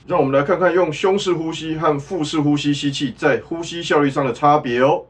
让我们来看看用胸式呼吸和腹式呼吸吸气在呼吸效率上的差别哦。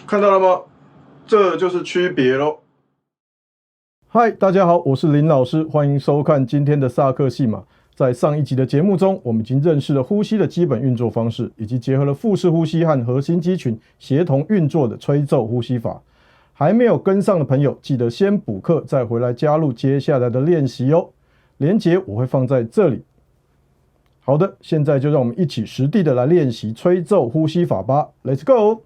看到了吗？这就是区别咯。嗨，大家好，我是林老师，欢迎收看今天的萨克戏码。在上一集的节目中，我们已经认识了呼吸的基本运作方式，以及结合了腹式呼吸和核心肌群协同运作的吹奏呼吸法。还没有跟上的朋友，记得先补课，再回来加入接下来的练习哦。连结我会放在这里。好的，现在就让我们一起实地的来练习吹奏呼吸法吧。Let's go！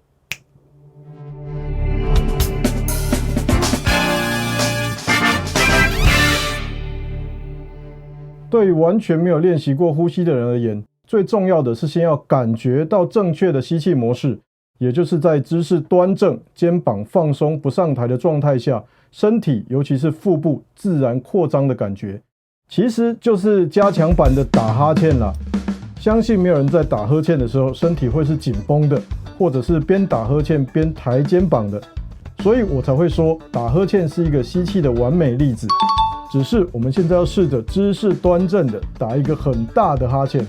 对于完全没有练习过呼吸的人而言，最重要的是先要感觉到正确的吸气模式，也就是在姿势端正、肩膀放松不上抬的状态下，身体尤其是腹部自然扩张的感觉，其实就是加强版的打哈欠啦。相信没有人在打呵欠的时候身体会是紧绷的，或者是边打呵欠边抬肩膀的，所以我才会说打呵欠是一个吸气的完美例子。只是我们现在要试着姿势端正的打一个很大的哈欠。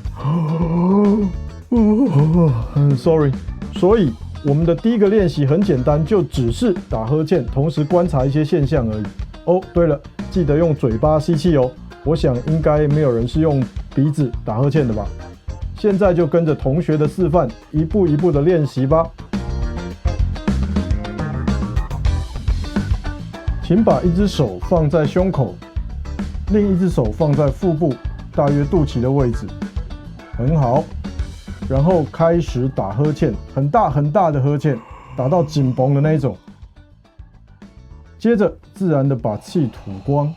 Sorry， 所以我们的第一个练习很简单，就只是打呵欠，同时观察一些现象而已。哦，对了，记得用嘴巴吸气哦。我想应该没有人是用鼻子打呵欠的吧？现在就跟着同学的示范，一步一步的练习吧。请把一只手放在胸口，另一只手放在腹部，大约肚脐的位置。很好。然后开始打呵欠，很大很大的呵欠，打到紧绷的那一种。接着自然的把气吐光。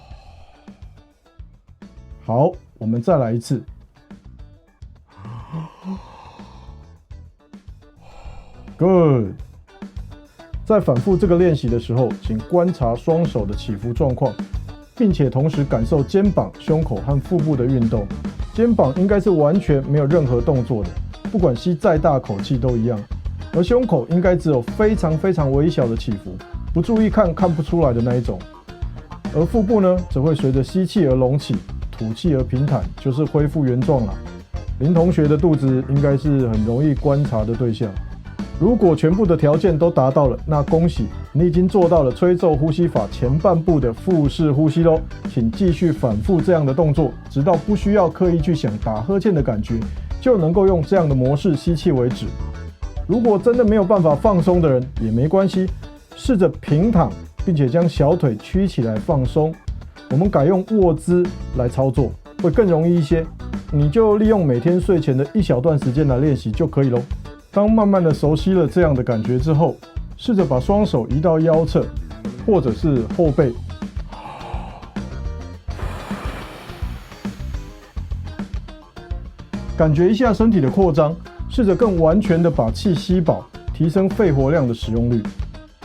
好，我们再来一次。Good。在反复这个练习的时候，请观察双手的起伏状况，并且同时感受肩膀、胸口和腹部的运动。肩膀应该是完全没有任何动作的，不管吸再大口气都一样。而胸口应该只有非常非常微小的起伏，不注意看不出来的那一种。而腹部呢，则会随着吸气而隆起，吐气而平坦，就是恢复原状了。林同学的肚子应该是很容易观察的对象。如果全部的条件都达到了，那恭喜你已经做到了吹奏呼吸法前半部的腹式呼吸咯。请继续反复这样的动作，直到不需要刻意去想打呵欠的感觉，就能够用这样的模式吸气为止。如果真的没有办法放松的人也没关系，试着平躺，并且将小腿曲起来放松。我们改用卧姿来操作，会更容易一些。你就利用每天睡前的一小段时间来练习就可以咯。当慢慢的熟悉了这样的感觉之后，试着把双手移到腰侧，或者是后背，感觉一下身体的扩张，试着更完全的把气吸饱，提升肺活量的使用率。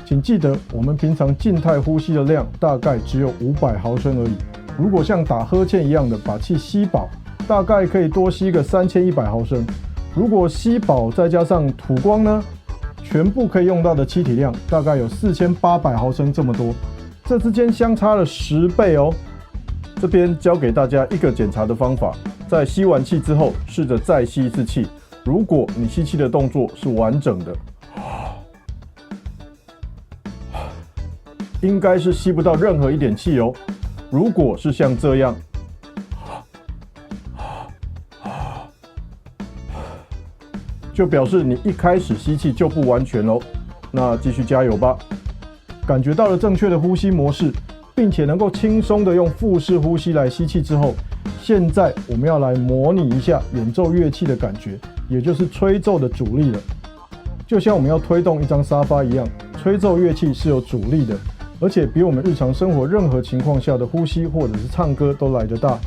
请记得，我们平常静态呼吸的量大概只有500毫升而已。如果像打呵欠一样的把气吸饱，大概可以多吸个3100毫升。如果吸饱再加上吐光呢，全部可以用到的气体量大概有4800毫升这么多，这之间相差了10倍哦。这边教给大家一个检查的方法，在吸完气之后，试着再吸一次气。如果你吸气的动作是完整的，应该是吸不到任何一点气哦。如果是像这样，就表示你一开始吸气就不完全咯。那继续加油吧。感觉到了正确的呼吸模式，并且能够轻松的用腹式呼吸来吸气之后，现在我们要来模拟一下演奏乐器的感觉，也就是吹奏的阻力了。就像我们要推动一张沙发一样，吹奏乐器是有阻力的。而且比我们日常生活任何情况下的呼吸或者是唱歌都来得大。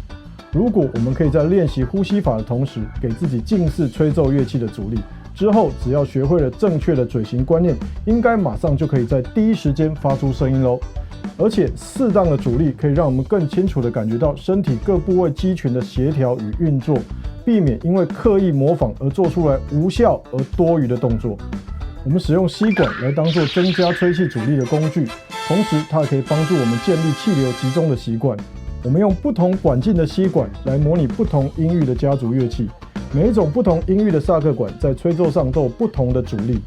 如果我们可以在练习呼吸法的同时，给自己近似吹奏乐器的阻力，之后只要学会了正确的嘴型观念，应该马上就可以在第一时间发出声音咯。而且适当的阻力可以让我们更清楚地感觉到身体各部位肌群的协调与运作，避免因为刻意模仿而做出来无效而多余的动作。我们使用吸管来当做增加吹气阻力的工具，同时它也可以帮助我们建立气流集中的习惯。我们用不同管径的吸管来模拟不同音域的家族乐器，每一种不同音域的萨克管在吹奏上都有不同的阻力，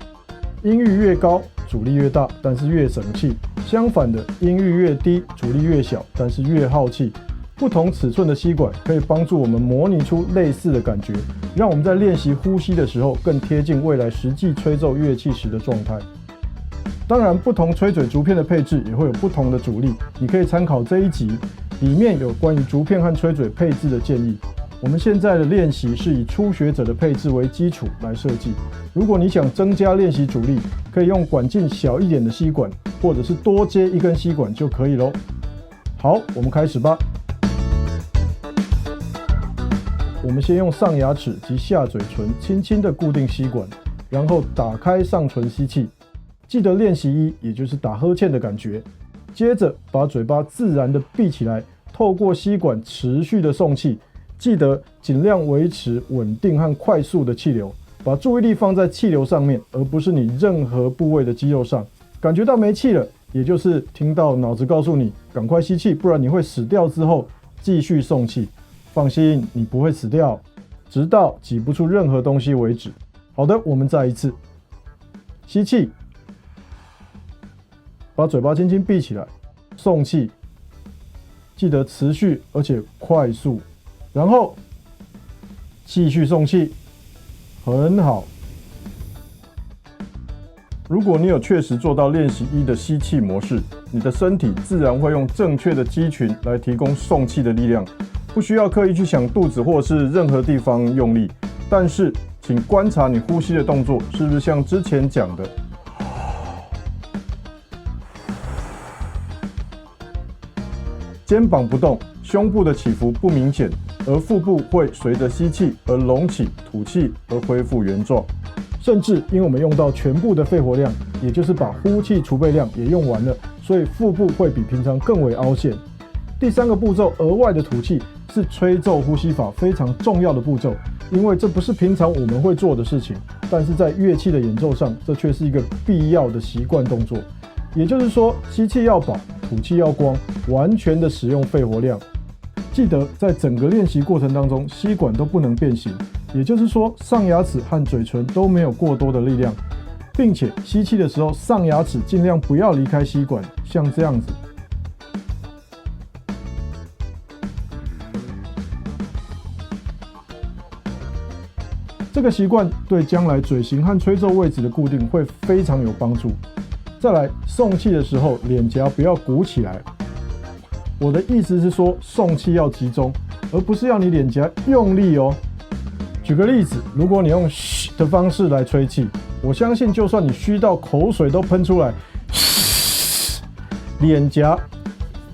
音域越高阻力越大，但是越省气；相反的，音域越低阻力越小，但是越耗气。不同尺寸的吸管可以帮助我们模拟出类似的感觉，让我们在练习呼吸的时候更贴近未来实际吹奏乐器时的状态。当然，不同吹嘴竹片的配置也会有不同的阻力，你可以参考这一集，里面有关于竹片和吹嘴配置的建议。我们现在的练习是以初学者的配置为基础来设计。如果你想增加练习阻力，可以用管径小一点的吸管，或者是多接一根吸管就可以咯。好，我们开始吧。我们先用上牙齿及下嘴唇轻轻地固定吸管，然后打开上唇吸气。记得练习一，也就是打呵欠的感觉。接着把嘴巴自然地闭起来，透过吸管持续的送气。记得尽量维持稳定和快速的气流，把注意力放在气流上面，而不是你任何部位的肌肉上。感觉到没气了，也就是听到脑子告诉你赶快吸气，不然你会死掉之后，继续送气。放心，你不会死掉，直到挤不出任何东西为止。好的，我们再一次吸气，把嘴巴轻轻闭起来，送气，记得持续而且快速，然后继续送气，很好。如果你有确实做到练习一的吸气模式，你的身体自然会用正确的肌群来提供送气的力量，不需要刻意去想肚子或是任何地方用力。但是请观察你呼吸的动作是不是像之前讲的，肩膀不动，胸部的起伏不明显，而腹部会随着吸气而隆起，吐气而恢复原状。甚至因为我们用到全部的肺活量，也就是把呼气储备量也用完了，所以腹部会比平常更为凹陷。第三个步骤，额外的吐气，是吹奏呼吸法非常重要的步骤，因为这不是平常我们会做的事情，但是在乐器的演奏上，这却是一个必要的习惯动作。也就是说，吸气要饱，吐气要光，完全的使用肺活量。记得在整个练习过程当中，吸管都不能变形，也就是说，上牙齿和嘴唇都没有过多的力量，并且吸气的时候，上牙齿尽量不要离开吸管，像这样子。这个习惯对将来嘴型和吹奏位置的固定会非常有帮助。再来，送气的时候，脸颊不要鼓起来。我的意思是说，送气要集中，而不是要你脸颊用力哦。举个例子，如果你用嘘的方式来吹气，我相信就算你嘘到口水都喷出来，脸颊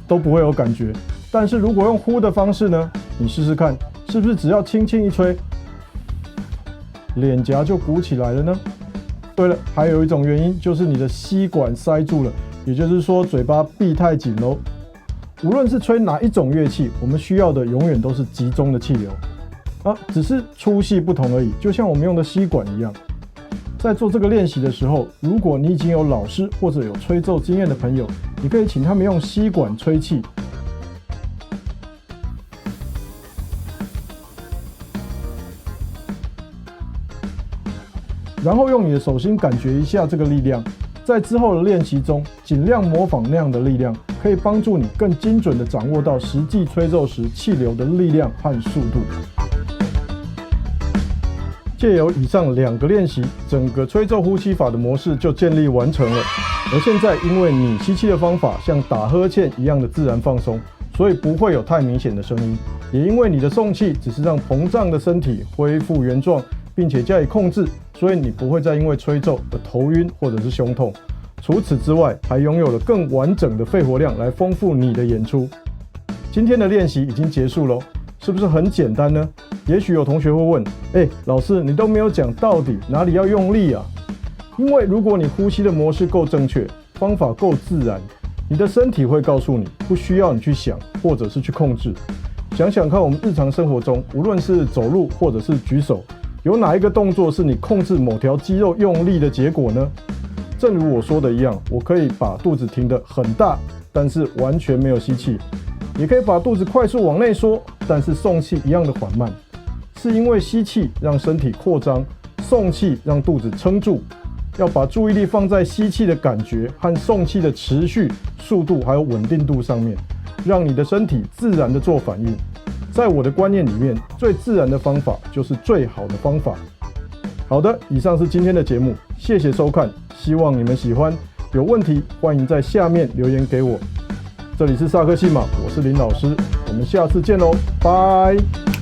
都不会有感觉。但是如果用呼的方式呢，你试试看，是不是只要轻轻一吹，脸颊就鼓起来了呢？对了，还有一种原因就是你的吸管塞住了，也就是说嘴巴闭太紧喽。无论是吹哪一种乐器，我们需要的永远都是集中的气流只是粗细不同而已，就像我们用的吸管一样。在做这个练习的时候，如果你已经有老师或者有吹奏经验的朋友，你可以请他们用吸管吹气，然后用你的手心感觉一下这个力量。在之后的练习中，尽量模仿那样的力量，可以帮助你更精准地掌握到实际吹奏时气流的力量和速度。借由以上2个练习，整个吹奏呼吸法的模式就建立完成了。而现在，因为你吸气的方法像打呵欠一样的自然放松，所以不会有太明显的声音。也因为你的送气只是让膨胀的身体恢复原状，并且加以控制，所以你不会再因为吹奏而头晕或者是胸痛。除此之外，还拥有了更完整的肺活量来丰富你的演出。今天的练习已经结束咯，是不是很简单呢？也许有同学会问，老师你都没有讲到底哪里要用力啊？因为如果你呼吸的模式够正确，方法够自然，你的身体会告诉你，不需要你去想或者是去控制。想想看，我们日常生活中，无论是走路或者是举手，有哪一个动作是你控制某条肌肉用力的结果呢？正如我说的一样，我可以把肚子挺得很大，但是完全没有吸气，也可以把肚子快速往内缩，但是送气一样的缓慢。是因为吸气让身体扩张，送气让肚子撑住。要把注意力放在吸气的感觉和送气的持续、速度还有稳定度上面，让你的身体自然的做反应。在我的观念里面，最自然的方法就是最好的方法。好的，以上是今天的节目，谢谢收看，希望你们喜欢。有问题欢迎在下面留言给我。这里是萨克西马，我是林老师，我们下次见喽，拜。